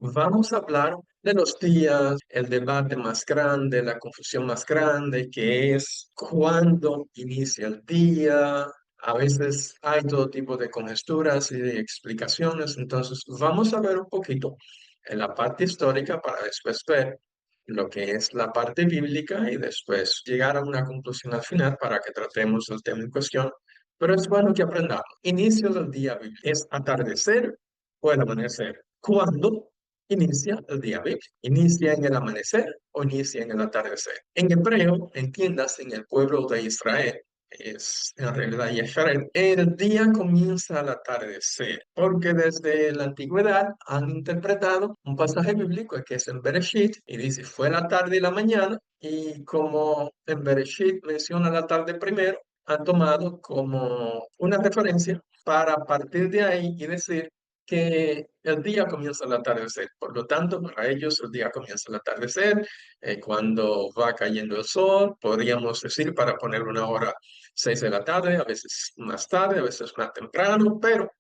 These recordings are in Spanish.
Vamos a hablar de los días, el debate más grande, la confusión más grande, que es cuándo inicia el día. A veces hay todo tipo de conjeturas y de explicaciones, entonces vamos a ver un poquito en la parte histórica para después ver lo que es la parte bíblica y después llegar a una conclusión al final para que tratemos el tema en cuestión. Pero es bueno que aprendamos. Inicio del día bíblico. ¿Es atardecer o el amanecer? ¿Cuándo inicia el día bíblico? ¿Inicia en el amanecer o inicia en el atardecer? En hebreo, entiendas, en el pueblo de Israel, es en realidad Israel, el día comienza al atardecer, porque desde la antigüedad han interpretado un pasaje bíblico que es en Bereshit y dice fue la tarde y la mañana, y como en Bereshit menciona la tarde primero, han tomado como una referencia para partir de ahí y decir que el día comienza al atardecer. Por lo tanto, para ellos el día comienza al atardecer, cuando va cayendo el sol, podríamos decir, para poner una hora, 6 de la tarde, a veces más tarde, a veces más temprano, pero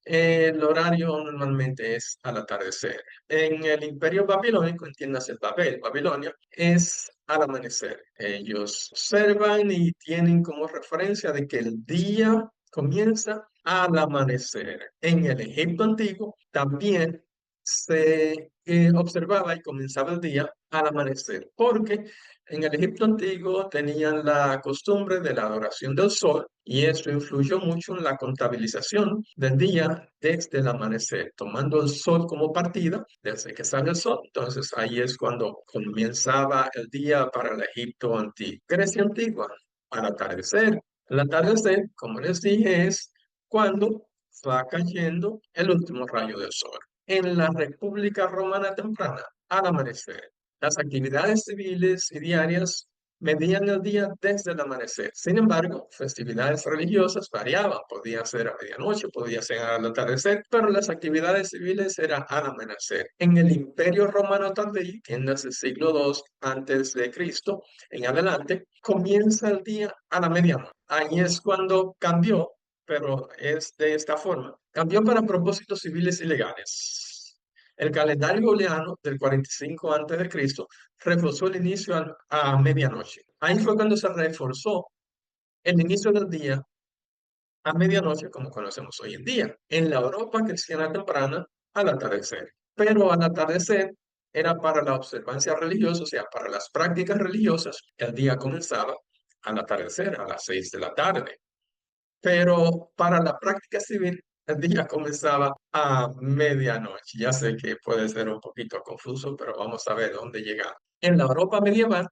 el horario normalmente es al atardecer. En el Imperio Babilónico, entiéndase Babel, Babilonia, es al amanecer. Ellos observan y tienen como referencia de que el día comienza al amanecer. En el Egipto antiguo también se observaba y comenzaba el día al amanecer, porque en el Egipto antiguo tenían la costumbre de la adoración del sol y eso influyó mucho en la contabilización del día desde el amanecer, tomando el sol como partida desde que sale el sol. Entonces ahí es cuando comenzaba el día para el Egipto antiguo. Grecia antigua, al atardecer. El atardecer, como les dije, es cuando va cayendo el último rayo del sol. En la República Romana temprana, al amanecer. Las actividades civiles y diarias medían el día desde el amanecer. Sin embargo, festividades religiosas variaban. Podía ser a medianoche, podía ser al atardecer, pero las actividades civiles eran al amanecer. En el Imperio Romano tardío, en el siglo II antes de Cristo, en adelante, comienza el día a la medianoche. Ahí es cuando cambió, pero es de esta forma. Cambió para propósitos civiles y legales. El calendario juliano del 45 antes de Cristo reforzó el inicio a medianoche. Ahí fue cuando se reforzó el inicio del día a medianoche, como conocemos hoy en día. En la Europa cristiana temprana, al atardecer. Pero al atardecer era para la observancia religiosa, o sea, para las prácticas religiosas, el día comenzaba al atardecer, a las 6 de la tarde. Pero para la práctica civil, el día comenzaba a medianoche. Ya sé que puede ser un poquito confuso, pero vamos a ver dónde llegamos. En la Europa medieval,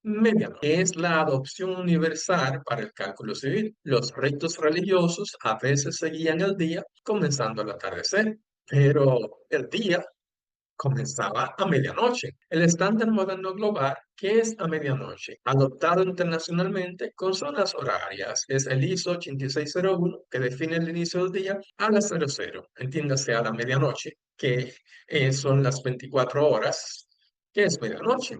medianoche es la adopción universal para el cálculo civil. Los ritos religiosos a veces seguían el día comenzando al atardecer, pero el día comenzaba a medianoche. El estándar moderno global, que es a medianoche, adoptado internacionalmente con zonas horarias, es el ISO 8601, que define el inicio del día a las 00, entiéndase a la medianoche, que son las 24 horas, que es medianoche.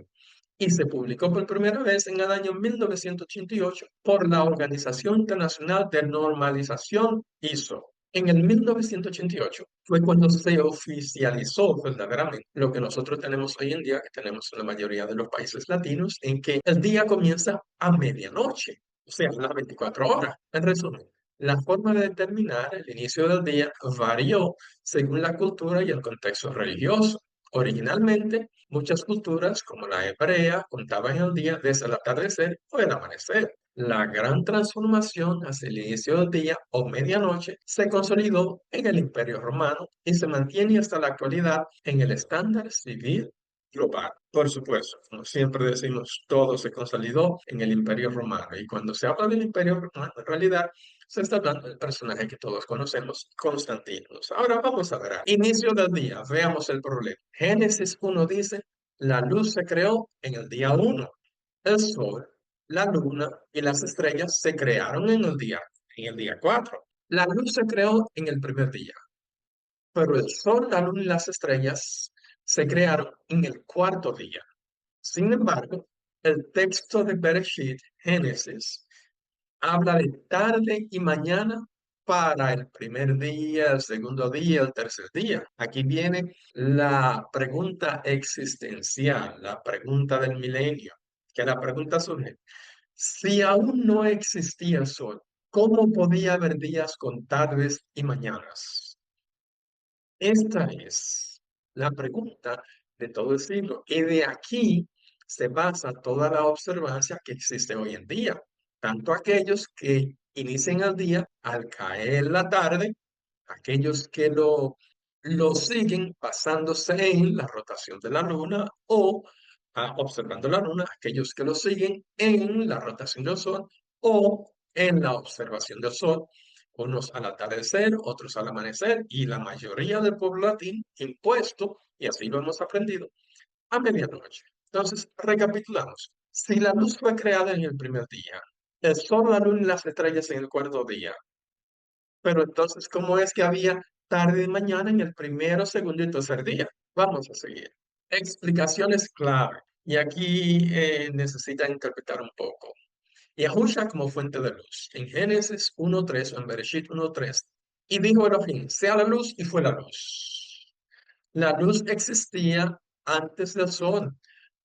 Y se publicó por primera vez en el año 1988 por la Organización Internacional de Normalización ISO. En el 1988 fue cuando se oficializó verdaderamente lo que nosotros tenemos hoy en día, que tenemos en la mayoría de los países latinos, en que el día comienza a medianoche, o sea, a las 24 horas. En resumen, la forma de determinar el inicio del día varió según la cultura y el contexto religioso. Originalmente, muchas culturas, como la hebrea, contaban el día desde el atardecer o el amanecer. La gran transformación hacia el inicio del día o medianoche se consolidó en el Imperio Romano y se mantiene hasta la actualidad en el estándar civil global. Por supuesto, como siempre decimos, todo se consolidó en el Imperio Romano. Y cuando se habla del Imperio Romano, en realidad se está hablando del personaje que todos conocemos, Constantino. Ahora vamos a ver. Inicio del día, veamos el problema. Génesis 1 dice, la luz se creó en el día 1. El sol, la luna y las estrellas se crearon en el día 4. La luz se creó en el primer día, pero el sol, la luna y las estrellas se crearon en el cuarto día. Sin embargo, el texto de Bereshit, Génesis, habla de tarde y mañana para el primer día, el segundo día, el tercer día. Aquí viene la pregunta existencial, la pregunta del milenio, que la pregunta surge, si aún no existía el sol, ¿cómo podía haber días con tardes y mañanas? Esta es la pregunta de todo el siglo. Y de aquí se basa toda la observancia que existe hoy en día. Tanto aquellos que inician el día al caer la tarde, aquellos que lo siguen basándose en la rotación de la luna o observando la luna, aquellos que lo siguen en la rotación del sol o en la observación del sol, unos al atardecer, otros al amanecer, y la mayoría del pueblo latín impuesto, y así lo hemos aprendido, a medianoche. Entonces, recapitulamos. Si la luz fue creada en el primer día, el sol, la luna y las estrellas en el cuarto día, pero entonces, ¿cómo es que había tarde y mañana en el primero, segundo y tercer día? Vamos a seguir. Explicaciones clave. Y aquí necesita interpretar un poco. Yahusha como fuente de luz. En Génesis 1.3 o en Bereshit 1.3. Y dijo Elohim, sea la luz y fue la luz. La luz existía antes del sol,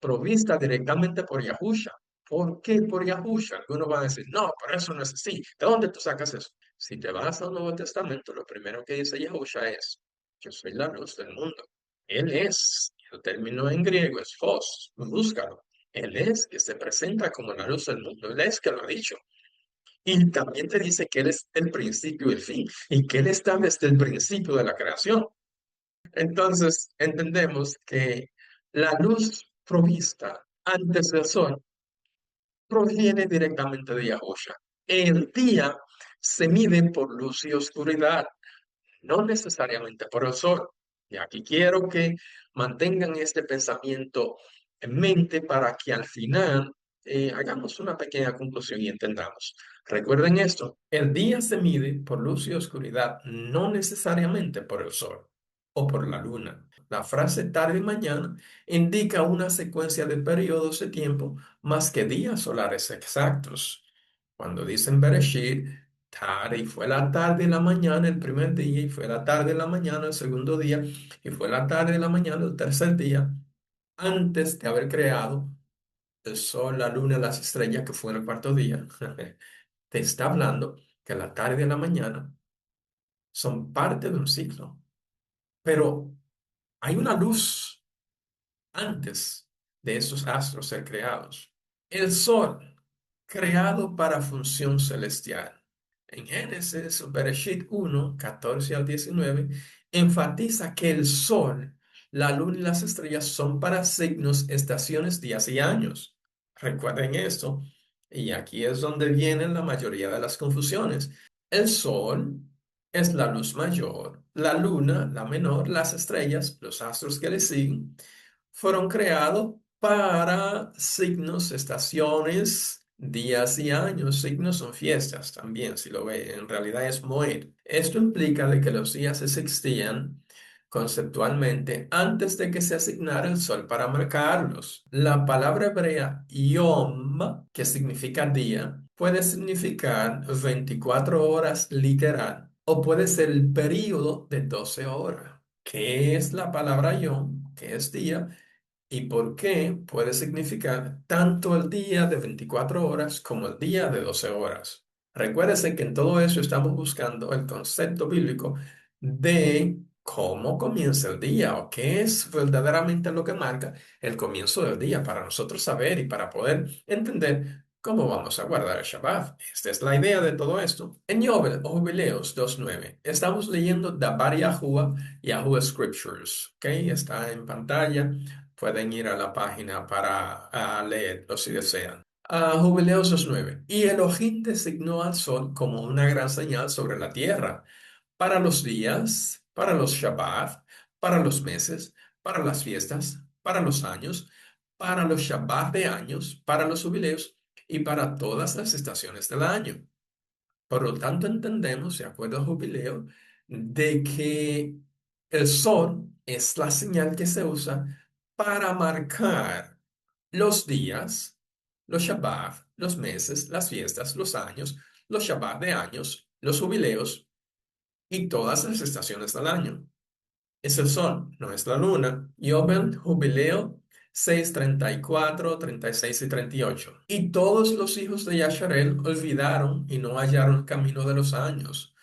provista directamente por Yahusha. ¿Por qué por Yahusha? Algunos van a decir, no, pero eso no es así. ¿De dónde tú sacas eso? Si te vas al Nuevo Testamento, lo primero que dice Yahusha es, yo soy la luz del mundo. Él es, el término en griego es phos, búscalo. Él es que se presenta como la luz del mundo. Él es que lo ha dicho. Y también te dice que Él es el principio y el fin, y que Él está desde el principio de la creación. Entonces, entendemos que la luz provista antes del sol proviene directamente de Yahusha. El día se mide por luz y oscuridad, no necesariamente por el sol. Y aquí quiero que mantengan este pensamiento en mente para que al final hagamos una pequeña conclusión y entendamos. Recuerden esto, el día se mide por luz y oscuridad, no necesariamente por el sol o por la luna. La frase tarde y mañana indica una secuencia de periodos de tiempo más que días solares exactos. Cuando dicen Bereshit, tarde, y fue la tarde y la mañana el primer día, y fue la tarde y la mañana el segundo día, y fue la tarde y la mañana el tercer día, antes de haber creado el sol, la luna, las estrellas, que fue en el cuarto día. Te está hablando que la tarde y la mañana son parte de un ciclo, pero hay una luz antes de esos astros ser creados. El sol, creado para función celestial. En Génesis, Bereshit 1:14 al 19, enfatiza que el sol, la luna y las estrellas son para signos, estaciones, días y años. Recuerden esto, y aquí es donde vienen la mayoría de las confusiones. El sol es la luz mayor, la luna, la menor, las estrellas, los astros que le siguen fueron creados para signos, estaciones, días y años. Signos son fiestas también, si lo ve. En realidad es moed. Esto implica de que los días existían conceptualmente antes de que se asignara el sol para marcarlos. La palabra hebrea yom, que significa día, puede significar 24 horas literal o puede ser el periodo de 12 horas. ¿Qué es la palabra yom? ¿Qué es día? ¿Y por qué puede significar tanto el día de 24 horas como el día de 12 horas? Recuérdese que en todo eso estamos buscando el concepto bíblico de cómo comienza el día o qué es verdaderamente lo que marca el comienzo del día para nosotros saber y para poder entender cómo vamos a guardar el Shabbat. Esta es la idea de todo esto. En Yobel o Jubileos 2:9 estamos leyendo Dabar Yahuwah, Yahuwah Scriptures. ¿Ok? Está en pantalla. Pueden ir a la página para leerlo si desean. Jubileos 2:9. Y Elohim designó al sol como una gran señal sobre la tierra, para los días, para los Shabbat, para los meses, para las fiestas, para los años, para los Shabbat de años, para los jubileos y para todas las estaciones del año. Por lo tanto, entendemos, de acuerdo al jubileo, de que el sol es la señal que se usa para marcar los días, los Shabbat, los meses, las fiestas, los años, los Shabbat de años, los jubileos y todas las estaciones del año. Es el sol, no es la luna. Yobel, Jubileo, 6, 34, 36 y 38. Y todos los hijos de Yasharel olvidaron y no hallaron el camino de los años.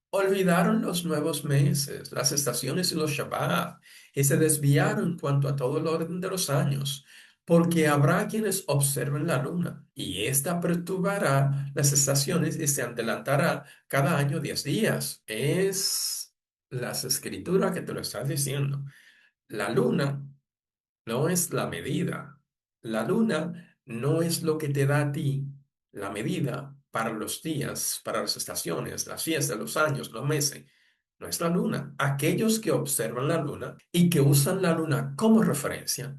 Olvidaron los nuevos meses, las estaciones y los Shabbat, y se desviaron en cuanto a todo el orden de los años, porque habrá quienes observen la luna, y ésta perturbará las estaciones y se adelantará cada año 10 días. Es las escrituras que te lo están diciendo. La luna no es la medida. La luna no es lo que te da a ti la medida para los días, para las estaciones, las fiestas, los años, los meses. No es la luna. Aquellos que observan la luna y que usan la luna como referencia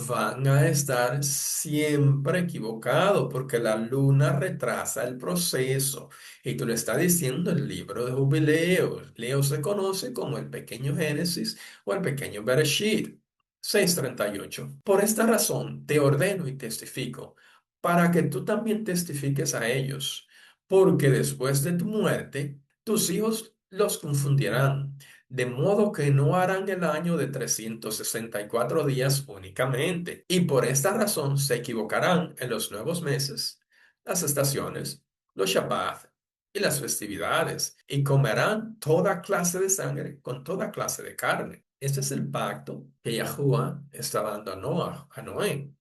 van a estar siempre equivocados porque la luna retrasa el proceso. Y tú le estás diciendo el libro de Jubileo. Leo se conoce como el pequeño Génesis o el pequeño Bereshit. 6:38. Por esta razón te ordeno y testifico, para que tú también testifiques a ellos, porque después de tu muerte, tus hijos los confundirán, de modo que no harán el año de 364 días únicamente, y por esta razón se equivocarán en los nuevos meses, las estaciones, los Shabbat y las festividades, y comerán toda clase de sangre con toda clase de carne. Este es el pacto que Yahuwah está dando a Noah, a Noé.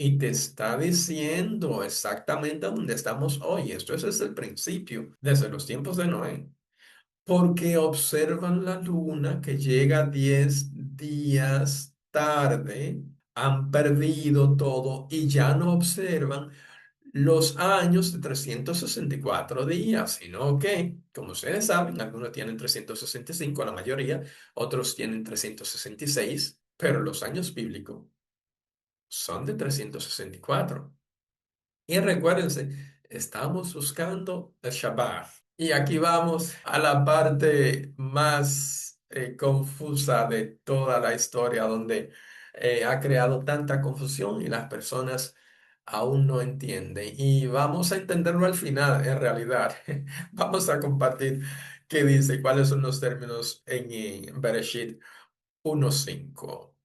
Y te está diciendo exactamente dónde estamos hoy. Esto ese es el principio, desde los tiempos de Noé. Porque observan la luna que llega 10 días tarde, han perdido todo y ya no observan los años de 364 días, sino que, como ustedes saben, algunos tienen 365, la mayoría, otros tienen 366, pero los años bíblicos son de 364. Y recuérdense, estamos buscando el Shabbat. Y aquí vamos a la parte más confusa de toda la historia, donde ha creado tanta confusión y las personas aún no entienden. Y vamos a entenderlo al final, en realidad. Vamos a compartir qué dice, cuáles son los términos en Bereshit 1:5,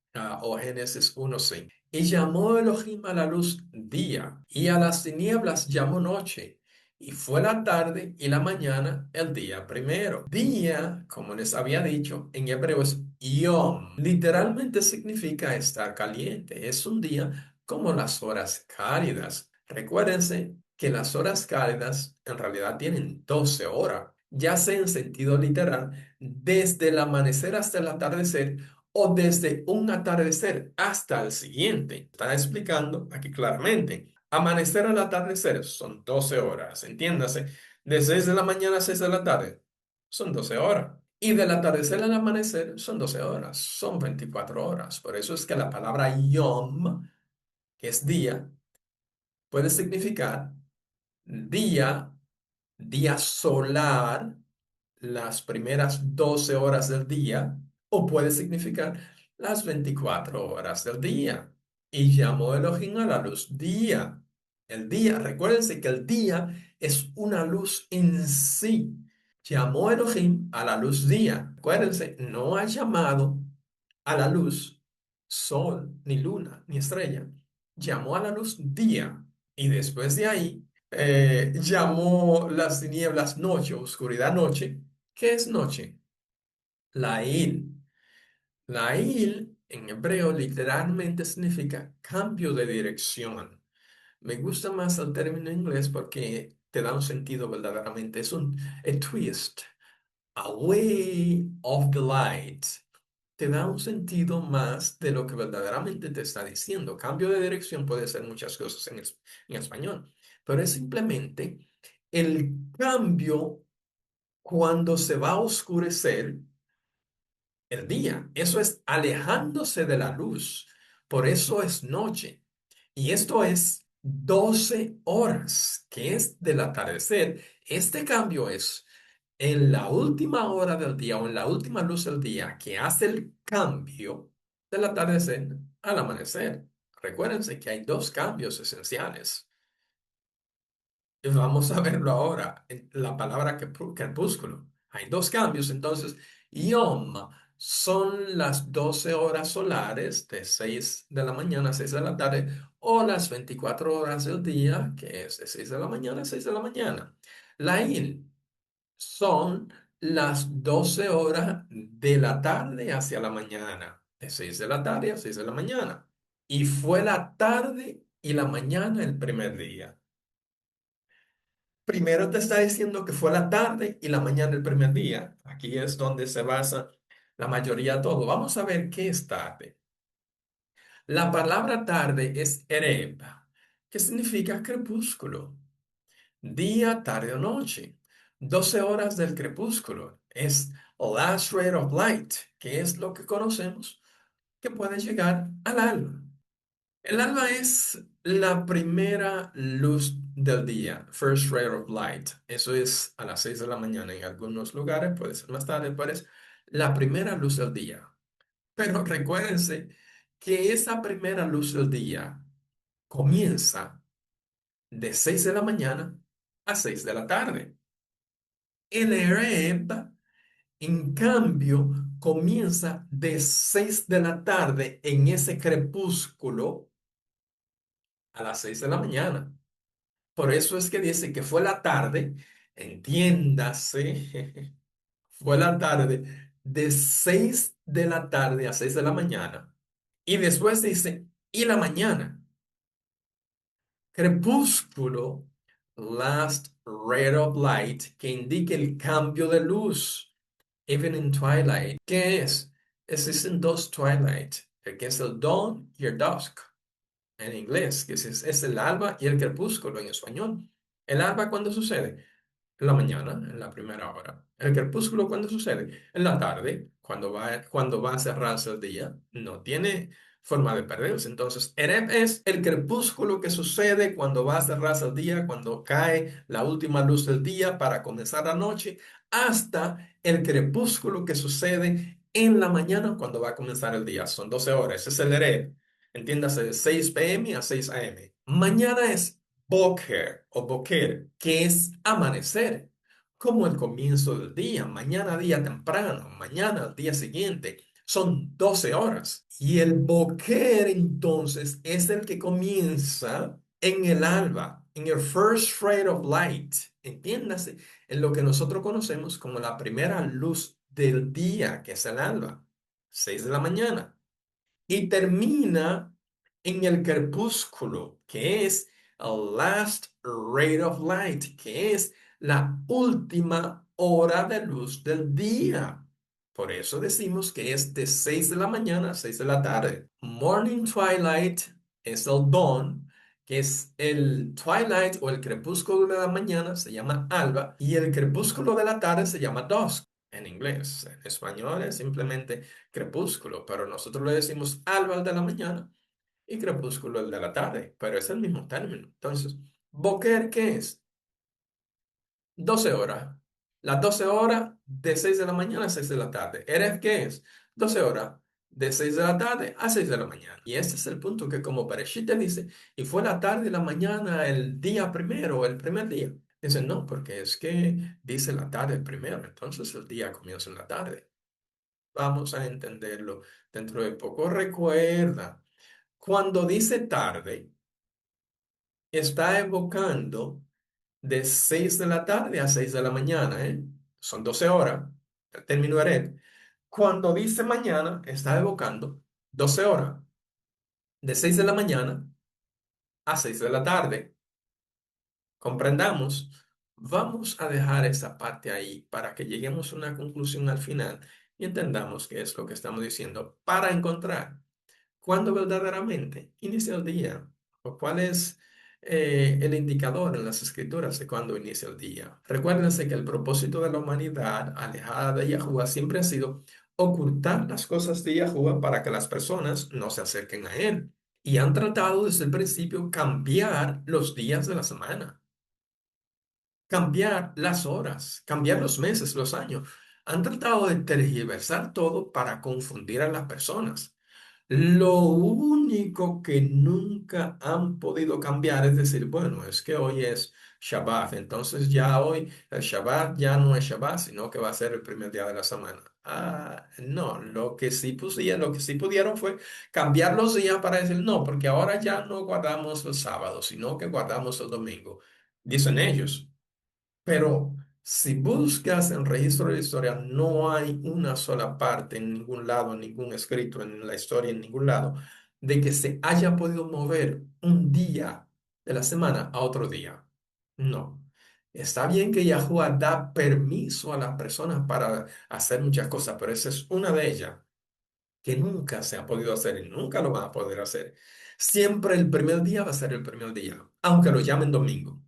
o Génesis 1:5. Y llamó Elohim a la luz día, y a las tinieblas llamó noche. Y fue la tarde y la mañana el día primero. Día, como les había dicho, en hebreo es yom. Literalmente significa estar caliente. Es un día como las horas cálidas. Recuérdense que las horas cálidas en realidad tienen 12 horas, ya sea en sentido literal, desde el amanecer hasta el atardecer o desde un atardecer hasta el siguiente. Está explicando aquí claramente. Amanecer al atardecer son 12 horas, entiéndase. De 6 de la mañana a 6 de la tarde son 12 horas. Y del atardecer al amanecer son 12 horas, son 24 horas. Por eso es que la palabra yom, que es día, puede significar día, día solar, las primeras 12 horas del día, o puede significar las 24 horas del día. Y llamó Elohim a la luz día. El día, recuérdense que el día es una luz en sí. Llamó Elohim a la luz día. Acuérdense, no ha llamado a la luz sol, ni luna, ni estrella. Llamó a la luz día. Y después de ahí, llamó las tinieblas noche, oscuridad noche. ¿Qué es noche? Lail. Lail en hebreo literalmente significa cambio de dirección. Me gusta más el término en inglés porque te da un sentido verdaderamente. Es un a twist, away of the light. Te da un sentido más de lo que verdaderamente te está diciendo. Cambio de dirección puede ser muchas cosas en español, pero es simplemente el cambio cuando se va a oscurecer el día. Eso es alejándose de la luz. Por eso es noche. Y esto es 12 horas, que es del atardecer. Este cambio es en la última hora del día o en la última luz del día que hace el cambio del atardecer al amanecer. Recuérdense que hay dos cambios esenciales. Y vamos a verlo ahora en la palabra crepúsculo. Hay dos cambios, entonces, Yom son las 12 horas solares de 6 de la mañana a 6 de la tarde o las 24 horas del día, que es de 6 de la mañana a 6 de la mañana. Lail son las 12 horas de la tarde hacia la mañana, de 6 de la tarde a 6 de la mañana. Y fue la tarde y la mañana el primer día. Primero te está diciendo que fue la tarde y la mañana el primer día. Aquí es donde se basa la mayoría de todo. Vamos a ver qué es tarde. La palabra tarde es ereb, que significa crepúsculo. Día, tarde o noche. 12 horas del crepúsculo. Es last ray of light, que es lo que conocemos que puede llegar al alba. El alba es la primera luz del día, first ray of light. Eso es a las 6 de la mañana en algunos lugares, puede ser más tarde, pero es la primera luz del día. Pero recuérdense que esa primera luz del día comienza de 6 de la mañana a 6 de la tarde. El Ereb, en cambio, comienza de 6 de la tarde en ese crepúsculo a las 6 de la mañana. Por eso es que dice que fue la tarde, entiéndase, fue la tarde de 6 de la tarde a 6 de la mañana. Y después dice, y la mañana, crepúsculo, last ray of light, que indica el cambio de luz, even in twilight. ¿Qué es? Existen dos twilight, el que es el dawn y el dusk en inglés, que es el alba y el crepúsculo en español. ¿El alba cuándo sucede? En la mañana, en la primera hora. El crepúsculo, ¿cuándo sucede? En la tarde, cuando va a cerrarse el día. No tiene forma de perderse. Entonces, Ereb es el crepúsculo que sucede cuando va a cerrarse el día, cuando cae la última luz del día para comenzar la noche, hasta el crepúsculo que sucede en la mañana cuando va a comenzar el día. Son 12 horas. Ese es el Ereb. Entiéndase, de 6 p.m. a 6 a.m. Mañana es Boker o Boker, que es amanecer, como el comienzo del día, mañana día temprano, mañana al día siguiente. Son 12 horas. Y el Boker entonces es el que comienza en el alba, en el first ray of light. Entiéndase, en lo que nosotros conocemos como la primera luz del día, que es el alba, 6 de la mañana y termina en el crepúsculo, que es el last ray of light, que es la última hora de luz del día. Por eso decimos que es de 6 de la mañana a 6 de la tarde. Morning twilight es el dawn, que es el twilight o el crepúsculo de la mañana, se llama alba, y el crepúsculo de la tarde se llama dusk en inglés. En español es simplemente crepúsculo, pero nosotros le decimos alba al de la mañana y crepúsculo el de la tarde, pero es el mismo término. Entonces, Boker, ¿qué es? 12 horas. Las 12 horas de 6 de la mañana a 6 de la tarde. ¿Eres qué es? 12 horas de 6 de la tarde a 6 de la mañana. Y este es el punto que como Bereshit te dice, y fue la tarde y la mañana el día primero, el primer día. Dicen, no, porque es que dice la tarde el primero, entonces el día comienza en la tarde. Vamos a entenderlo dentro de poco. Recuerda, cuando dice tarde, está evocando de 6 de la tarde a 6 de la mañana, ¿eh? Son 12 horas, el término Eret. Cuando dice mañana, está evocando 12 horas, de 6 de la mañana a 6 de la tarde. Comprendamos, vamos a dejar esa parte ahí para que lleguemos a una conclusión al final y entendamos qué es lo que estamos diciendo para encontrar cuándo verdaderamente inicia el día o cuál es el indicador en las escrituras de cuándo inicia el día. Recuérdense que el propósito de la humanidad alejada de Yahuwah siempre ha sido ocultar las cosas de Yahuwah para que las personas no se acerquen a él. Y han tratado desde el principio cambiar los días de la semana, cambiar las horas, cambiar los meses, los años. Han tratado de tergiversar todo para confundir a las personas. Lo único que nunca han podido cambiar es decir, bueno, es que hoy es Shabbat, entonces ya hoy el Shabbat ya no es Shabbat, sino que va a ser el primer día de la semana. Ah, no, lo que sí pudieron fue cambiar los días para decir, no, porque ahora ya no guardamos el sábado, sino que guardamos el domingo, dicen ellos. Pero si buscas en registro de la historia, no hay una sola parte en ningún lado, en ningún escrito en la historia, en ningún lado, de que se haya podido mover un día de la semana a otro día. No. Está bien que Yahuwah da permiso a las personas para hacer muchas cosas, pero esa es una de ellas que nunca se ha podido hacer y nunca lo van a poder hacer. Siempre el primer día va a ser el primer día, aunque lo llamen domingo.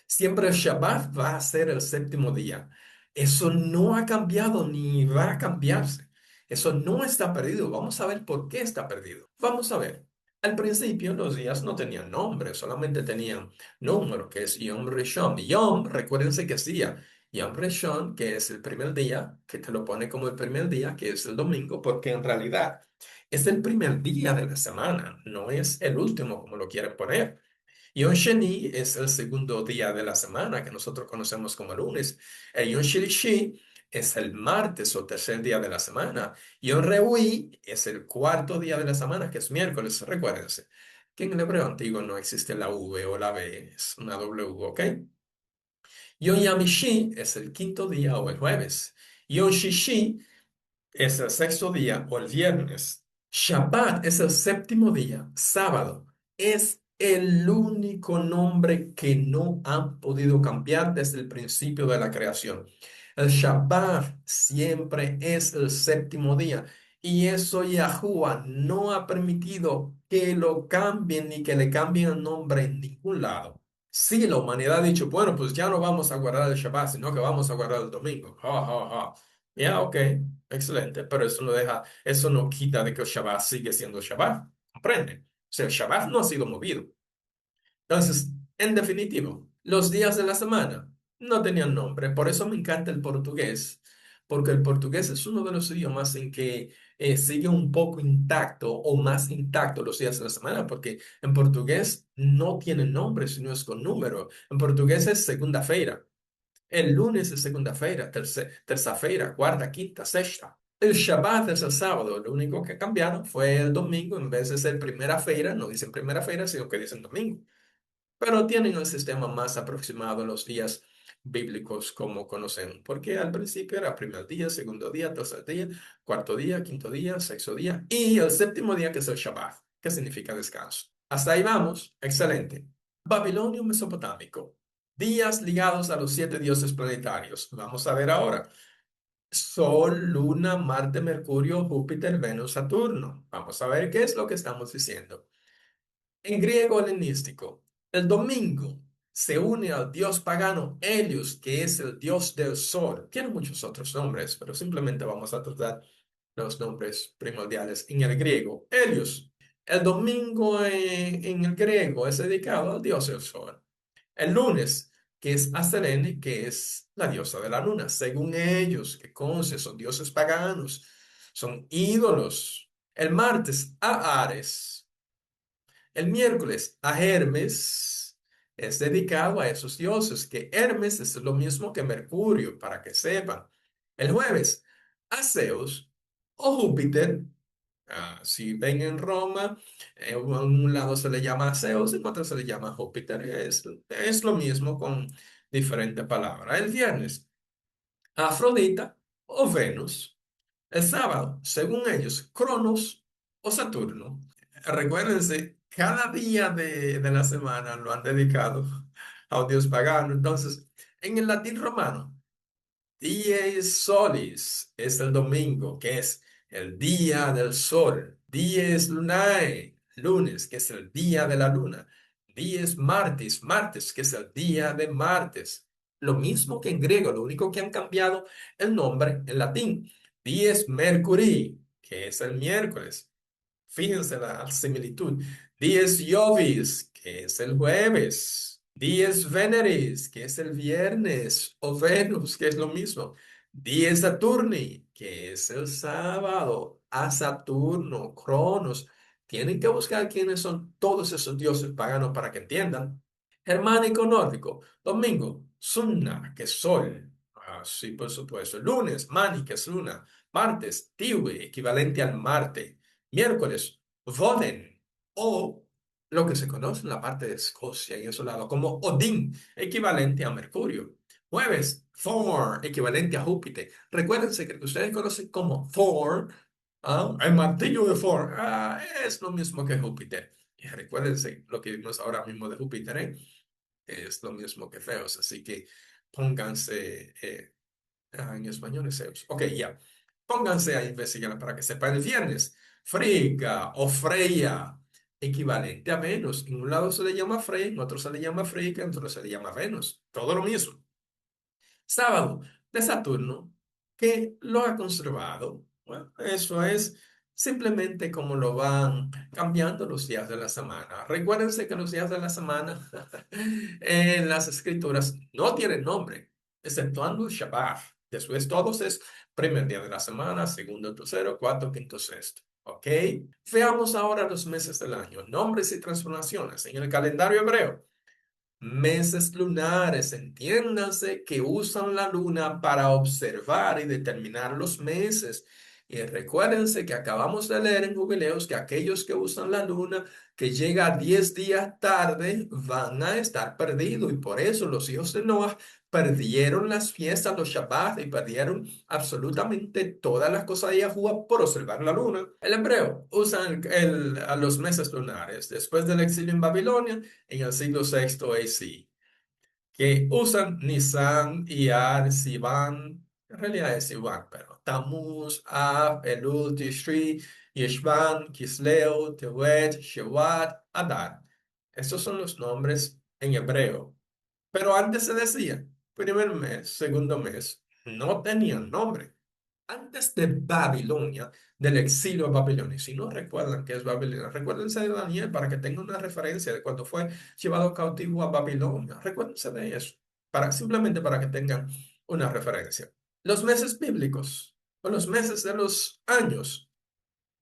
Siempre el Shabbat va a ser el séptimo día. Eso no ha cambiado ni va a cambiarse. Eso no está perdido. Vamos a ver por qué está perdido. Vamos a ver. Al principio los días no tenían nombre, solamente tenían número, que es Yom Rishon. Yom, recuérdense que decía Yom Rishon, que es el primer día, que te lo pone como el primer día, que es el domingo, porque en realidad es el primer día de la semana, no es el último como lo quieren poner. Yom Sheni es el segundo día de la semana que nosotros conocemos como lunes. El Yom Shilishi es el martes o tercer día de la semana. Yom Rehui es el cuarto día de la semana, que es miércoles. Recuérdense que en el hebreo antiguo no existe la V o la B, es una W, ¿ok? Yom Yamishi es el quinto día o el jueves. Yom Shishi es el sexto día o el viernes. Shabbat es el séptimo día, sábado. Es el único nombre que no han podido cambiar desde el principio de la creación. El Shabbat siempre es el séptimo día. Y eso Yahuwah no ha permitido que lo cambien ni que le cambien el nombre en ningún lado. Sí, la humanidad ha dicho, bueno, pues ya no vamos a guardar el Shabbat, sino que vamos a guardar el domingo. Ja, ja, ja. Ya, ok, excelente, pero eso no deja, eso no quita de que el Shabbat sigue siendo Shabbat, ¿comprende? O sea, el Shabbat no ha sido movido. Entonces, en definitivo, los días de la semana no tenían nombre, por eso me encanta el portugués, porque el portugués es uno de los idiomas en que sigue un poco intacto o más intacto los días de la semana, porque en portugués no tiene nombre, sino es con número. En portugués es segunda-feira. El lunes es segunda-feira, terça-feira, quarta, quinta, sexta. El Shabbat es el sábado. Lo único que cambiaron fue el domingo. En vez de ser primera-feira, no dicen primera-feira, sino que dicen domingo. Pero tienen un sistema más aproximado a los días bíblicos como conocen. Porque al principio era primer día, segundo día, tercer día, cuarto día, quinto día, sexto día y el séptimo día que es el Shabbat, que significa descanso. Hasta ahí vamos. Excelente. Babilonio mesopotámico. Días ligados a los siete dioses planetarios. Vamos a ver ahora. Sol, Luna, Marte, Mercurio, Júpiter, Venus, Saturno. Vamos a ver qué es lo que estamos diciendo. En griego helenístico, el domingo se une al dios pagano Helios, que es el dios del sol. Tiene muchos otros nombres, pero simplemente vamos a tratar los nombres primordiales en el griego. Helios. El domingo en el griego es dedicado al dios del sol. El lunes, que es Aserene, que es la diosa de la luna. Según ellos, que conste, son dioses paganos, son ídolos. El martes, a Ares. El miércoles, a Hermes, es dedicado a esos dioses, que Hermes es lo mismo que Mercurio, para que sepan. El jueves, a Zeus o Júpiter. Si ven en Roma, a un lado se le llama Zeus, en otro se le llama Júpiter. Es lo mismo con diferentes palabras. El viernes, Afrodita o Venus. El sábado, según ellos, Cronos o Saturno. Recuérdense, cada día de la semana lo han dedicado a un dios pagano. Entonces, en el latín romano, Dies Solis es el domingo, que es el día del sol. Dies Lunae, lunes, que es el día de la luna. Dies Martis, martes, que es el día de martes. Lo mismo que en griego, lo único que han cambiado el nombre en latín. Dies Mercurii, que es el miércoles. Fíjense la similitud. Dies Jovis, que es el jueves. Dies Veneris, que es el viernes. O Venus, que es lo mismo. Dies Saturni, que es el sábado. a Saturno, Cronos. Tienen que buscar quiénes son todos esos dioses paganos para que entiendan. Germánico nórdico. Domingo, Sunna, que es sol. Ah, sí, por supuesto. Lunes, Mani, que es luna. Martes, Tiwi, equivalente al Marte. Miércoles, Voden, o lo que se conoce en la parte de Escocia y esos lados como Odín, equivalente a Mercurio. Jueves, Thor, equivalente a Júpiter. Recuérdense que ustedes conocen como Thor, el martillo de Thor, es lo mismo que Júpiter. Y recuérdense lo que vimos ahora mismo de Júpiter, ¿eh? Es lo mismo que feos, así que pónganse, en español es Zeus. Ok, ya, pónganse a investigar para que sepan. El viernes, Frigga o Freya, equivalente a Venus. En un lado se le llama Frey, en otro se le llama Frigga, en otro se le llama Venus. Todo lo mismo. Sábado de Saturno, que lo ha conservado. Bueno, eso es simplemente como lo van cambiando los días de la semana. Recuérdense que los días de la semana en las escrituras no tienen nombre, exceptuando el Shabbat. Después todos es primer día de la semana, segundo, tercero, cuarto, quinto, sexto. ¿Ok? Veamos ahora los meses del año, nombres y transformaciones en el calendario hebreo. Meses lunares, entiéndanse que usan la luna para observar y determinar los meses. Y recuérdense que acabamos de leer en Jubileos que aquellos que usan la luna, que llega 10 días tarde, van a estar perdidos. Y por eso los hijos de Noah perdieron las fiestas, los Shabbat, y perdieron absolutamente todas las cosas de Yahuwah por observar la luna. El hebreo usa a los meses lunares después del exilio en Babilonia en el siglo sexto AC, que usan Nisan, Iyar, Sivan, en realidad es Sivan, pero Tammuz, Av, Elul, Tishri, Yeshvan, Kisleu, Tehuet, Shewat, Adar. Esos son los nombres en hebreo. Pero antes se decía, primer mes, segundo mes, no tenían nombre. Antes de Babilonia, del exilio a Babilonia. Si no recuerdan qué es Babilonia, recuérdense de Daniel para que tengan una referencia de cuando fue llevado cautivo a Babilonia. Recuérdense de eso, simplemente para que tengan una referencia. Los meses bíblicos o los meses de los años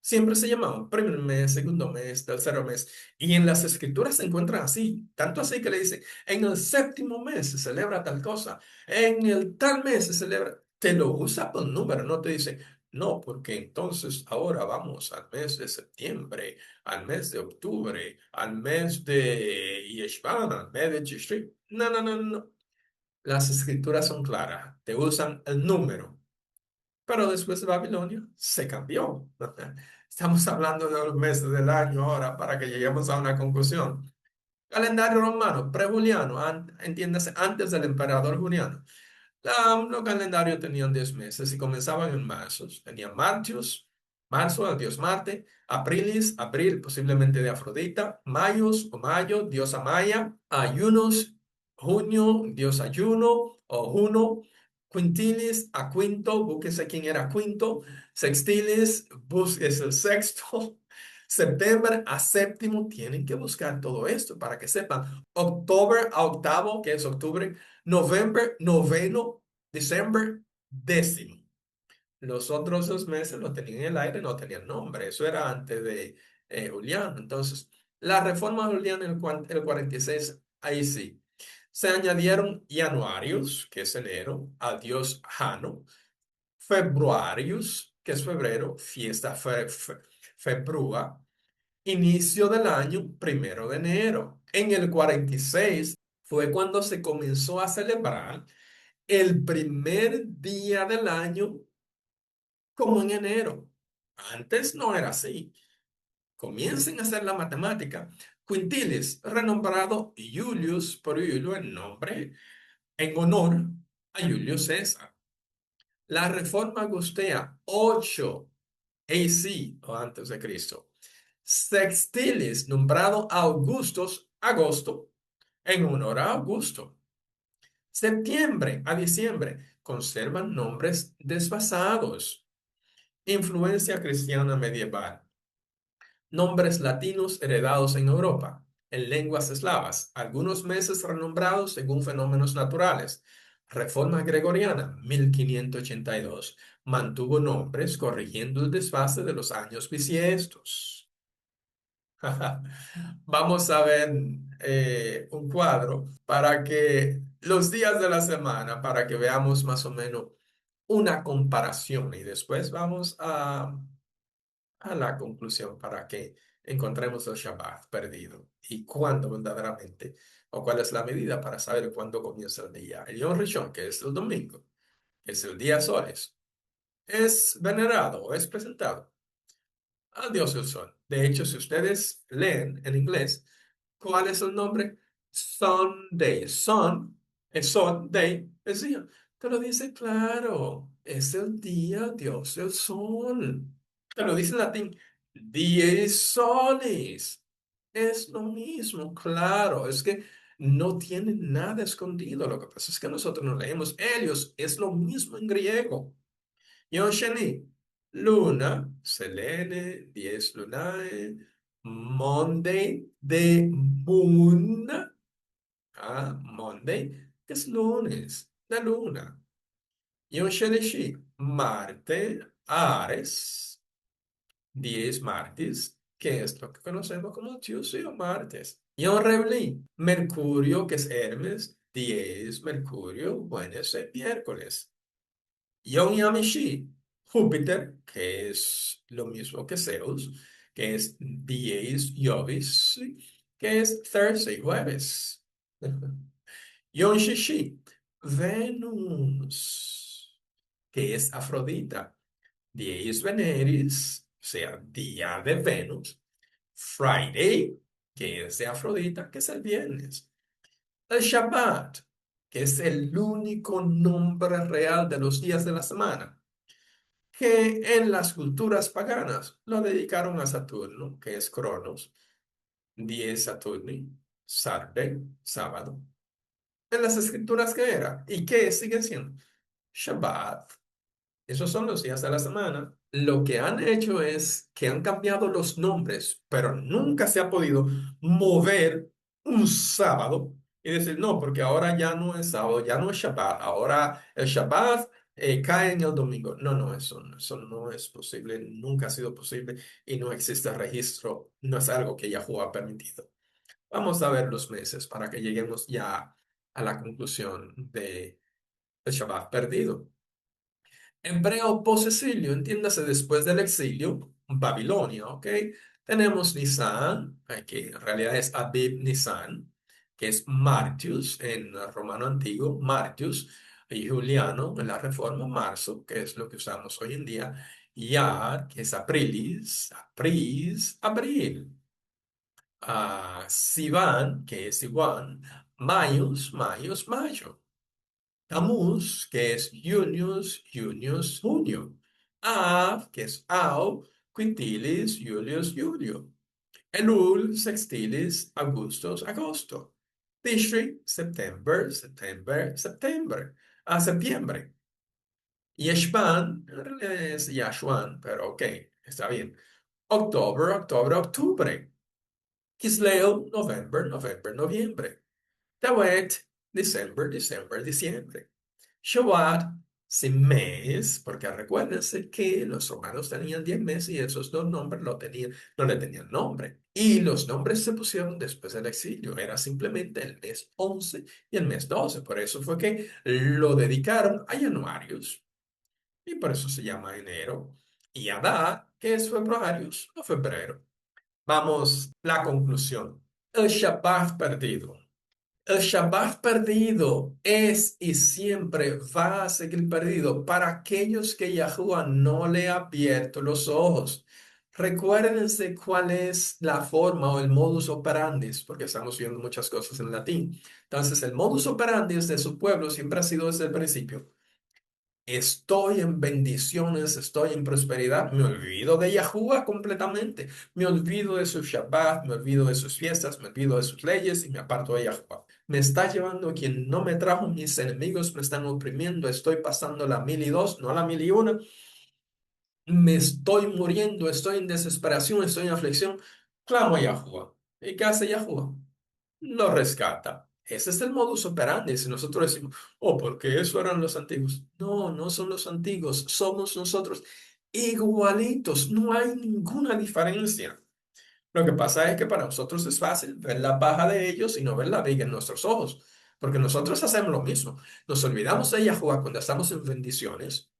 siempre se llamaban primer mes, segundo mes, tercer mes. Y en las escrituras se encuentran así. Tanto así que le dicen, en el séptimo mes se celebra tal cosa. En el tal mes se celebra. Te lo usa por número, no te dice, no, porque entonces ahora vamos al mes de septiembre, al mes de octubre, al mes de Yeshvan, al mes de Tishri. No, no, no, no. Las escrituras son claras. Te usan el número. Pero después de Babilonia se cambió. Estamos hablando de los meses del año ahora para que lleguemos a una conclusión. Calendario romano, prejuliano, entiéndase, antes del emperador Juliano. Los calendarios tenían 10 meses y comenzaban en marzo. Tenían Martius, marzo, el dios Marte, Aprilis, abril, posiblemente de Afrodita, Mayos o Mayo, diosa Maya, Ayunos, junio, dios Ayuno o Juno, Quintilis, a Quinto, búsquese quién era Quinto, Sextilis, búsquese el sexto, septiembre a séptimo, tienen que buscar todo esto para que sepan. Octubre a octavo, que es octubre, November, noveno, December, décimo. Los otros 2 meses lo tenían en el aire, no tenían nombre. Eso era antes de Julián. Entonces, la reforma de Julián en el 46, ahí sí. Se añadieron Januarius, que es enero, al dios Jano, Februarius, que es febrero, fiesta februa, inicio del año, 1 de enero. En el 46 fue cuando se comenzó a celebrar el primer día del año como en enero. Antes no era así. Comiencen a hacer la matemática. Quintilis, renombrado Julius por Julio en nombre, en honor a Julio César. La Reforma Agustea, 8 AC o antes de Cristo. Sextilis, nombrado Augustus, agosto, en honor a Augusto. Septiembre a diciembre, conservan nombres desfasados. Influencia cristiana medieval. Nombres latinos heredados en Europa, en lenguas eslavas, algunos meses renombrados según fenómenos naturales. Reforma Gregoriana, 1582. mantuvo nombres corrigiendo el desfase de los años bisiestos. Vamos a ver un cuadro para que los días de la semana, para que veamos más o menos una comparación y después vamos a la conclusión para que encontremos el Shabbat perdido y cuándo verdaderamente, o cuál es la medida para saber cuándo comienza el día. El Yom Rishon, que es el domingo, que es el día soles, es venerado, es presentado al dios del sol. De hecho, si ustedes leen en inglés, ¿cuál es el nombre? Sunday. Sun es sol, day es día. Te lo dice claro, es el día dios del sol. Te lo dice en latín, dies solis. Es lo mismo, claro, es que no tiene nada escondido. Lo que pasa es que nosotros no leemos Helios, es lo mismo en griego. Yom Sheni, luna, selene, dies lunae, Monday de moon, Monday, que es lunes, la luna. Yom Shelishi, Marte, Ares, dies martes, que es lo que conocemos como Tuesday o martes. Yom Revli, Mercurio, que es Hermes, dies Mercurio, jueves y miércoles. Yon Yamishi, Júpiter, que es lo mismo que Zeus, que es Dies Jovis, que es Thursday, jueves. Yon Shishi, Venus, que es Afrodita. Dies Veneris, o sea, día de Venus. Friday, que es de Afrodita, que es el viernes. El Shabbat, que es el único nombre real de los días de la semana que en las culturas paganas lo dedicaron a Saturno, que es Cronos, 10 Saturni, Sarde, sábado. En las escrituras, ¿qué era? ¿Y qué sigue siendo? Shabbat. Esos son los días de la semana. Lo que han hecho es que han cambiado los nombres, pero nunca se ha podido mover un sábado y decir, no, porque ahora ya no es sábado, ya no es Shabbat, ahora el Shabbat cae en el domingo. No, no, eso no es posible, nunca ha sido posible y no existe registro, no es algo que Yahoo ha permitido. Vamos a ver los meses para que lleguemos ya a la conclusión de el Shabbat perdido. Hebreo posesilio, entiéndase después del exilio, Babilonia, ¿ok? Tenemos Nisan, que en realidad es Abib Nisan, que es Martius en romano antiguo, Martius, y Juliano en la Reforma, marzo, que es lo que usamos hoy en día, Yar, que es Aprilis, Apris, abril, Sivan, que es Iguan, Maius, Maius, mayo. Tammuz, que es Junius, Junius, junio. Av, que es Au, Quintilis, Julius, julio. Elul, Sextilis, Augustus, agosto. Tishri, September, September, September. Septiembre. Yeshvan, en realidad es Yashwan, pero ok, está bien. October, octubre, octubre. Kisleu, November, November, noviembre. Tawet, December, December, diciembre. Shabbat, sin mes, porque recuérdense que los romanos tenían 10 meses y esos dos nombres no le tenían nombre. Y los nombres se pusieron después del exilio. Era simplemente el mes 11 y el mes 12. Por eso fue que lo dedicaron a Januarius. Y por eso se llama enero. Y Adar, que es Februarius o febrero. Vamos, la conclusión. El Shabbat perdido. El Shabbat perdido es y siempre va a seguir perdido para aquellos que Yahuwah no le ha abierto los ojos. Recuérdense cuál es la forma o el modus operandi, porque estamos viendo muchas cosas en latín. Entonces, el modus operandi de su pueblo siempre ha sido desde el principio. Estoy en bendiciones, estoy en prosperidad, me olvido de Yahuwah completamente, me olvido de su Shabbat, me olvido de sus fiestas, me olvido de sus leyes y me aparto de Yahuwah. Me está llevando quien no me trajo, mis enemigos me están oprimiendo, estoy pasando la 1002, no la 1001, me estoy muriendo, estoy en desesperación, estoy en aflicción, clamo a Yahuwah. ¿Y qué hace Yahuwah? Lo rescata. Ese es el modus operandi. Si nosotros decimos, oh, porque eso eran los antiguos. No, no son los antiguos, somos nosotros igualitos, no hay ninguna diferencia. Lo que pasa es que para nosotros es fácil ver la paja de ellos y no ver la viga en nuestros ojos, porque nosotros hacemos lo mismo. Nos olvidamos de Yahuwah cuando estamos en bendiciones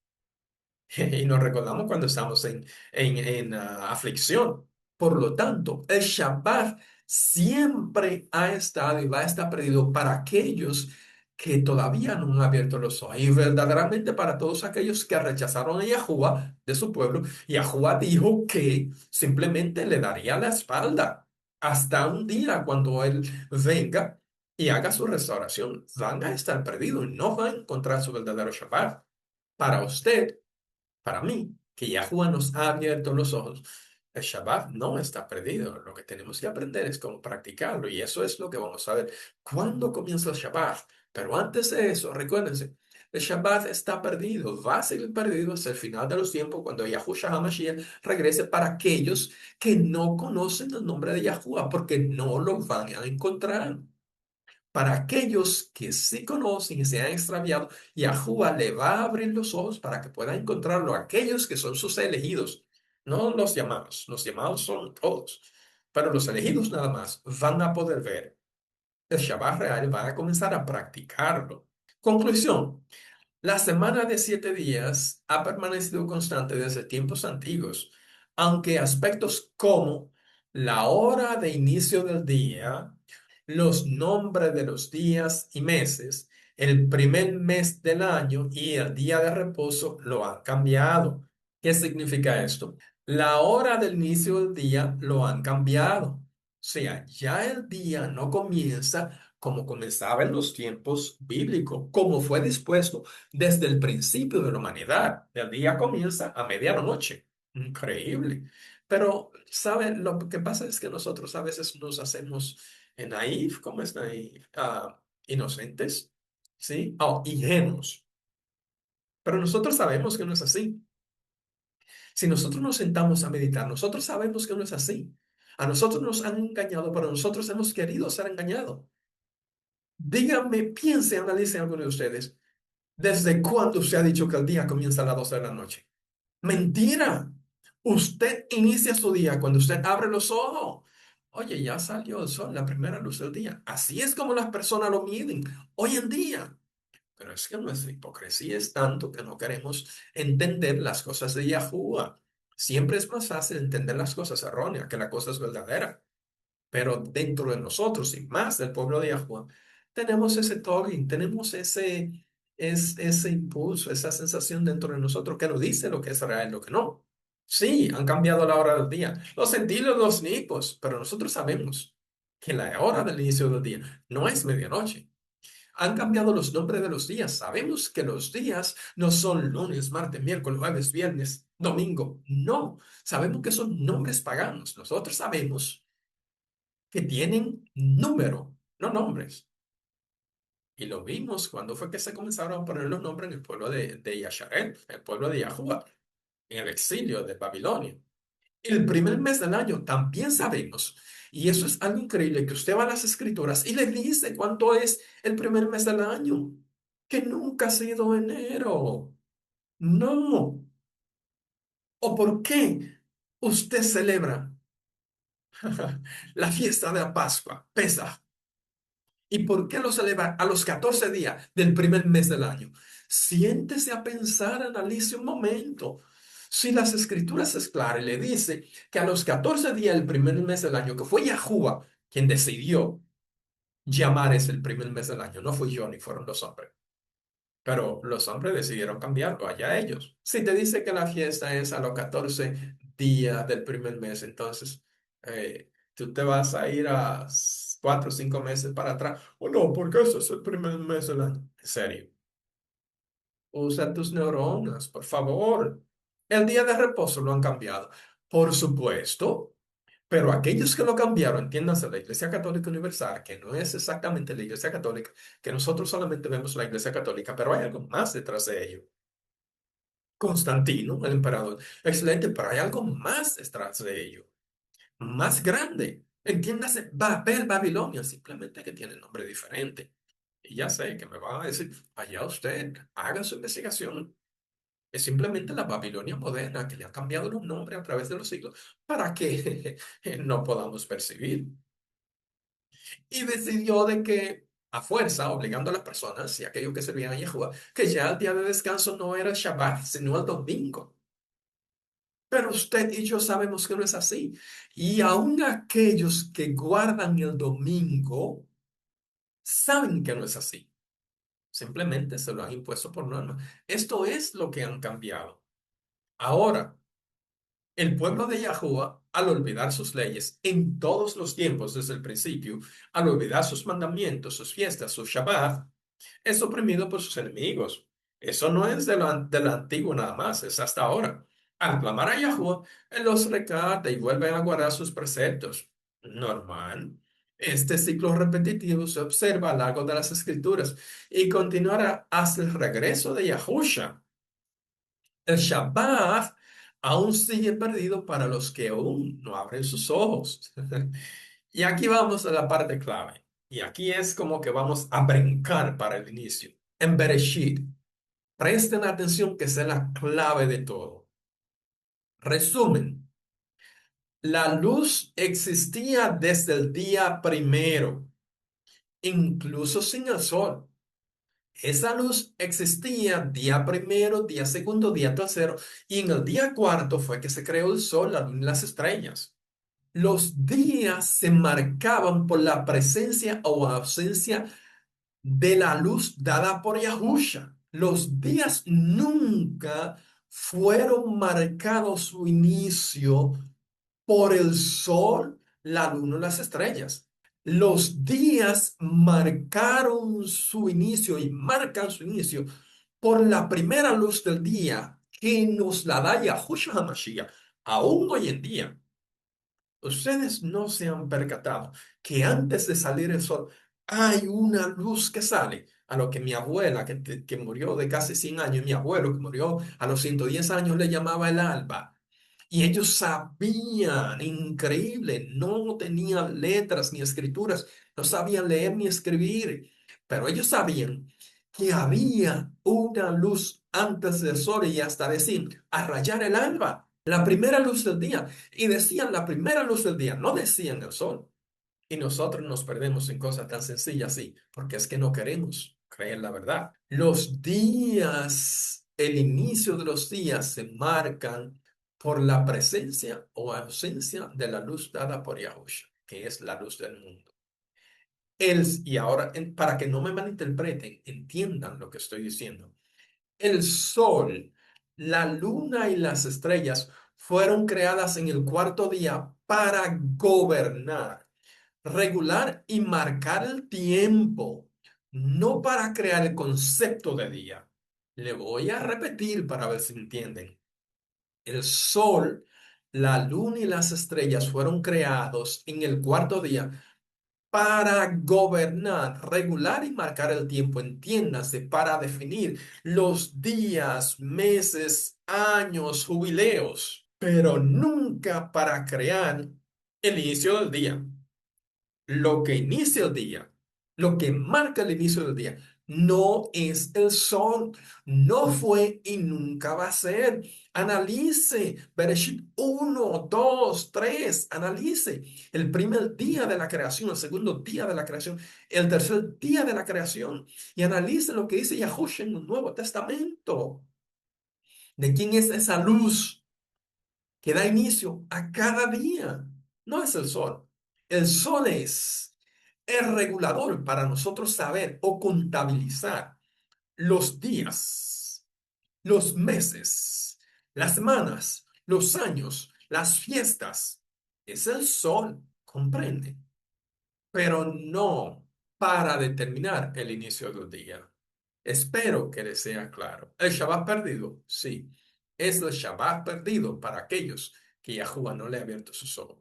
y nos recordamos cuando estamos en aflicción. Por lo tanto, el Shabbat siempre ha estado y va a estar perdido para aquellos que todavía no han abierto los ojos y verdaderamente para todos aquellos que rechazaron a Yahuwah de su pueblo. Yahuwah dijo que simplemente le daría la espalda hasta un día cuando él venga y haga su restauración. Van a estar perdidos y no van a encontrar su verdadero Shabbat. Para usted, para mí, que Yahuwah nos ha abierto los ojos, el Shabbat no está perdido. Lo que tenemos que aprender es cómo practicarlo y eso es lo que vamos a ver. ¿Cuándo comienza el Shabbat? Pero antes de eso, recuérdense, el Shabbat está perdido, va a seguir perdido hasta el final de los tiempos cuando Yahushua HaMashiach regrese para aquellos que no conocen el nombre de Yahuwah porque no lo van a encontrar. Para aquellos que sí conocen y se han extraviado, Yahuwah le va a abrir los ojos para que puedan encontrarlo. Aquellos que son sus elegidos, no los llamados son todos, pero los elegidos nada más van a poder ver el Shabbat real y van a comenzar a practicarlo. Conclusión. La semana de 7 días ha permanecido constante desde tiempos antiguos, aunque aspectos como la hora de inicio del día, los nombres de los días y meses, el primer mes del año y el día de reposo lo han cambiado. ¿Qué significa esto? La hora del inicio del día lo han cambiado. O sea, ya el día no comienza como comenzaba en los tiempos bíblicos, como fue dispuesto desde el principio de la humanidad. El día comienza a medianoche. Increíble. Pero, ¿saben? Lo que pasa es que nosotros a veces nos hacemos naif, ¿cómo es naif? Inocentes, ¿sí? Oh, ingenuos. Pero nosotros sabemos que no es así. Si nosotros nos sentamos a meditar, nosotros sabemos que no es así. A nosotros nos han engañado, pero nosotros hemos querido ser engañados. Díganme, piense, analice alguno de ustedes. ¿Desde cuándo se ha dicho que el día comienza a las 12 de la noche? Mentira. Usted inicia su día cuando usted abre los ojos. Oye, ya salió el sol, la primera luz del día. Así es como las personas lo miden hoy en día. Pero es que nuestra hipocresía es tanto que no queremos entender las cosas de Yahuwah. Siempre es más fácil entender las cosas erróneas que las cosas verdaderas. Pero dentro de nosotros y más del pueblo de Yahuwah, tenemos ese tugging, tenemos ese impulso, esa sensación dentro de nosotros que nos dice lo que es real y lo que no. Sí, han cambiado la hora del día, los sentidos, los nipos, pero nosotros sabemos que la hora del inicio del día no es medianoche. Han cambiado los nombres de los días. Sabemos que los días no son lunes, martes, miércoles, jueves, viernes, domingo. No, sabemos que son nombres paganos. Nosotros sabemos que tienen número, no nombres. Y lo vimos cuando fue que se comenzaron a poner los nombres en el pueblo de Yasharel, el pueblo de Yahuwah, en el exilio de Babilonia. El primer mes del año también sabemos, y eso es algo increíble, que usted va a las escrituras y le dice cuánto es el primer mes del año, que nunca ha sido enero. No. ¿O por qué usted celebra la fiesta de la Pascua, Pesaj? ¿Y por qué lo celebra a los 14 días del primer mes del año? Siéntese a pensar, analice un momento. Si las escrituras es clara y le dice que a los 14 días del primer mes del año, que fue Yahuwah quien decidió llamar ese el primer mes del año, no fui yo ni fueron los hombres, pero los hombres decidieron cambiarlo, allá ellos. Si te dice que la fiesta es a los 14 días del primer mes, entonces tú te vas a ir a 4 o 5 meses para atrás. O no, porque ese es el primer mes del año. En serio, usa tus neuronas, por favor. El día de reposo lo han cambiado. Por supuesto. Pero aquellos que lo cambiaron, entiéndanse, la Iglesia Católica Universal, que no es exactamente la Iglesia Católica, que nosotros solamente vemos la Iglesia Católica, pero hay algo más detrás de ello. Constantino, el emperador, excelente, pero hay algo más detrás de ello, más grande. Entiéndase, Babel, Babilonia, simplemente que tiene nombre diferente. Y ya sé que me van a decir, allá usted, haga su investigación. Es simplemente la Babilonia moderna que le ha cambiado los nombres a través de los siglos para que no podamos percibir. Y decidió de que a fuerza, obligando a las personas y a aquellos que servían a Yahuwah, que ya el día de descanso no era el Shabbat, sino el domingo. Pero usted y yo sabemos que no es así. Y aún aquellos que guardan el domingo saben que no es así. Simplemente se lo han impuesto por norma. Esto es lo que han cambiado. Ahora, el pueblo de Yahuwah, al olvidar sus leyes en todos los tiempos desde el principio, al olvidar sus mandamientos, sus fiestas, sus Shabbat, es oprimido por sus enemigos. Eso no es de lo antiguo nada más, es hasta ahora. Al clamar a Yahuwah, Él los recata y vuelven a guardar sus preceptos. Normal. Este ciclo repetitivo se observa a lo largo de las Escrituras y continuará hasta el regreso de Yahusha. El Shabbat aún sigue perdido para los que aún no abren sus ojos. Y aquí vamos a la parte clave. Y aquí es como que vamos a brincar para el inicio. En Bereshit, presten atención que esa es la clave de todo. Resumen, la luz existía desde el día primero, incluso sin el sol. Esa luz existía día primero, día segundo, día tercero, y en el día cuarto fue que se creó el sol, la luna y las estrellas. Los días se marcaban por la presencia o ausencia de la luz dada por Yahusha. Los días nunca fueron marcados su inicio por el sol, la luna y las estrellas. Los días marcaron su inicio y marcan su inicio por la primera luz del día que nos la da Yahushua HaMashiach, aún hoy en día. Ustedes no se han percatado que antes de salir el sol hay una luz que sale. A lo que mi abuela, que murió de casi 100 años, y mi abuelo, que murió a los 110 años, le llamaba el alba. Y ellos sabían, increíble, no tenían letras ni escrituras, no sabían leer ni escribir, pero ellos sabían que había una luz antes del sol y hasta decir, a rayar el alba, la primera luz del día. Y decían la primera luz del día, no decían el sol. Y nosotros nos perdemos en cosas tan sencillas así, porque es que no queremos creer la verdad. Los días, el inicio de los días se marcan por la presencia o ausencia de la luz dada por Yahushua, que es la luz del mundo. Y ahora, para que no me malinterpreten, entiendan lo que estoy diciendo. El sol, la luna y las estrellas fueron creadas en el cuarto día para gobernar, regular y marcar el tiempo, no para crear el concepto de día. Le voy a repetir para ver si entienden. El sol, la luna y las estrellas fueron creados en el cuarto día para gobernar, regular y marcar el tiempo, entiéndase, para definir los días, meses, años, jubileos, pero nunca para crear el inicio del día. Lo que inicia el día, lo que marca el inicio del día, no es el sol, no fue y nunca va a ser. Analice, Bereshit 1, 2, 3, analice el primer día de la creación, el segundo día de la creación, el tercer día de la creación, y analice lo que dice Yahushua en el Nuevo Testamento. ¿De quién es esa luz que da inicio a cada día? No es el sol. El sol es el regulador para nosotros saber o contabilizar los días, los meses, las semanas, los años, las fiestas. Es el sol, comprende, pero no para determinar el inicio del día. Espero que les sea claro. ¿El Shabbat perdido? Sí. Es el Shabbat perdido para aquellos que Yahuwah no le ha abierto sus ojos.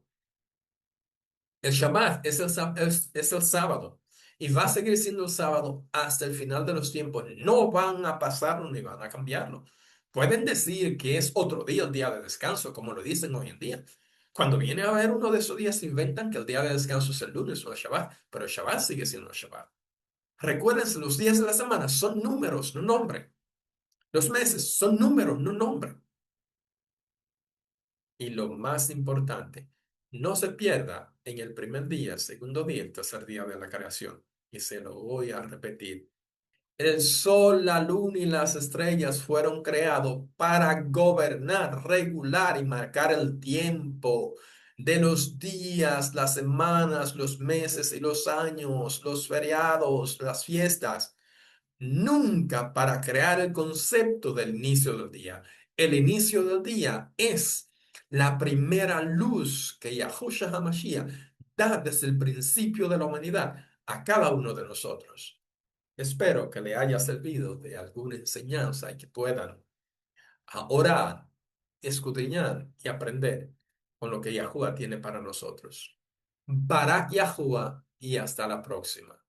El Shabbat es el sábado y va a seguir siendo el sábado hasta el final de los tiempos. No van a pasarlo ni van a cambiarlo. Pueden decir que es otro día, el día de descanso, como lo dicen hoy en día, Cuando viene a ver uno de esos días, inventan que el día de descanso es el lunes o el Shabbat, pero el Shabbat sigue siendo el Shabbat. Recuérdense, los días de la semana son números, no nombre. Los meses son números, no nombre. Y lo más importante, no se pierda en el primer día, segundo día, el tercer día de la creación. Y se lo voy a repetir. El sol, la luna y las estrellas fueron creados para gobernar, regular y marcar el tiempo de los días, las semanas, los meses y los años, los feriados, las fiestas. Nunca para crear el concepto del inicio del día. El inicio del día es la primera luz que Yahushua HaMashiach da desde el principio de la humanidad a cada uno de nosotros. Espero que le haya servido de alguna enseñanza y que puedan orar, escudriñar y aprender con lo que Yahuwah tiene para nosotros. Barak Yahuwah y hasta la próxima.